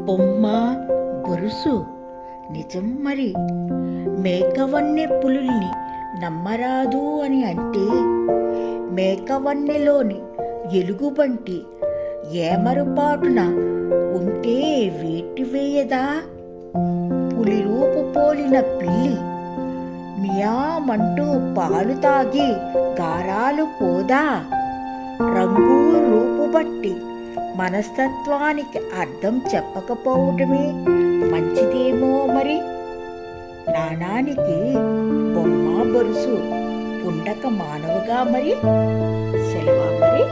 బొమ్మ బొరుసు నిజం మరి. మేకవన్నె పులుల్ని నమ్మరాదు అని అంటే మేకవన్నెలోని ఎలుగుబంటి ఏమరుపాటున ఉంటే వేటి వేయదా? పులి రూపు పోలిన పిల్లి మియామంటూ పాలు తాగి గారాలు పోదా? రంగు రూపు బట్టి మనస్తత్వానికి అర్థం చెప్పకపోవటమే మంచిదేమో మరి. నాణానికి బొమ్మ బొరుసు ఉండక మానవుగా మరి. సెలవా మరి.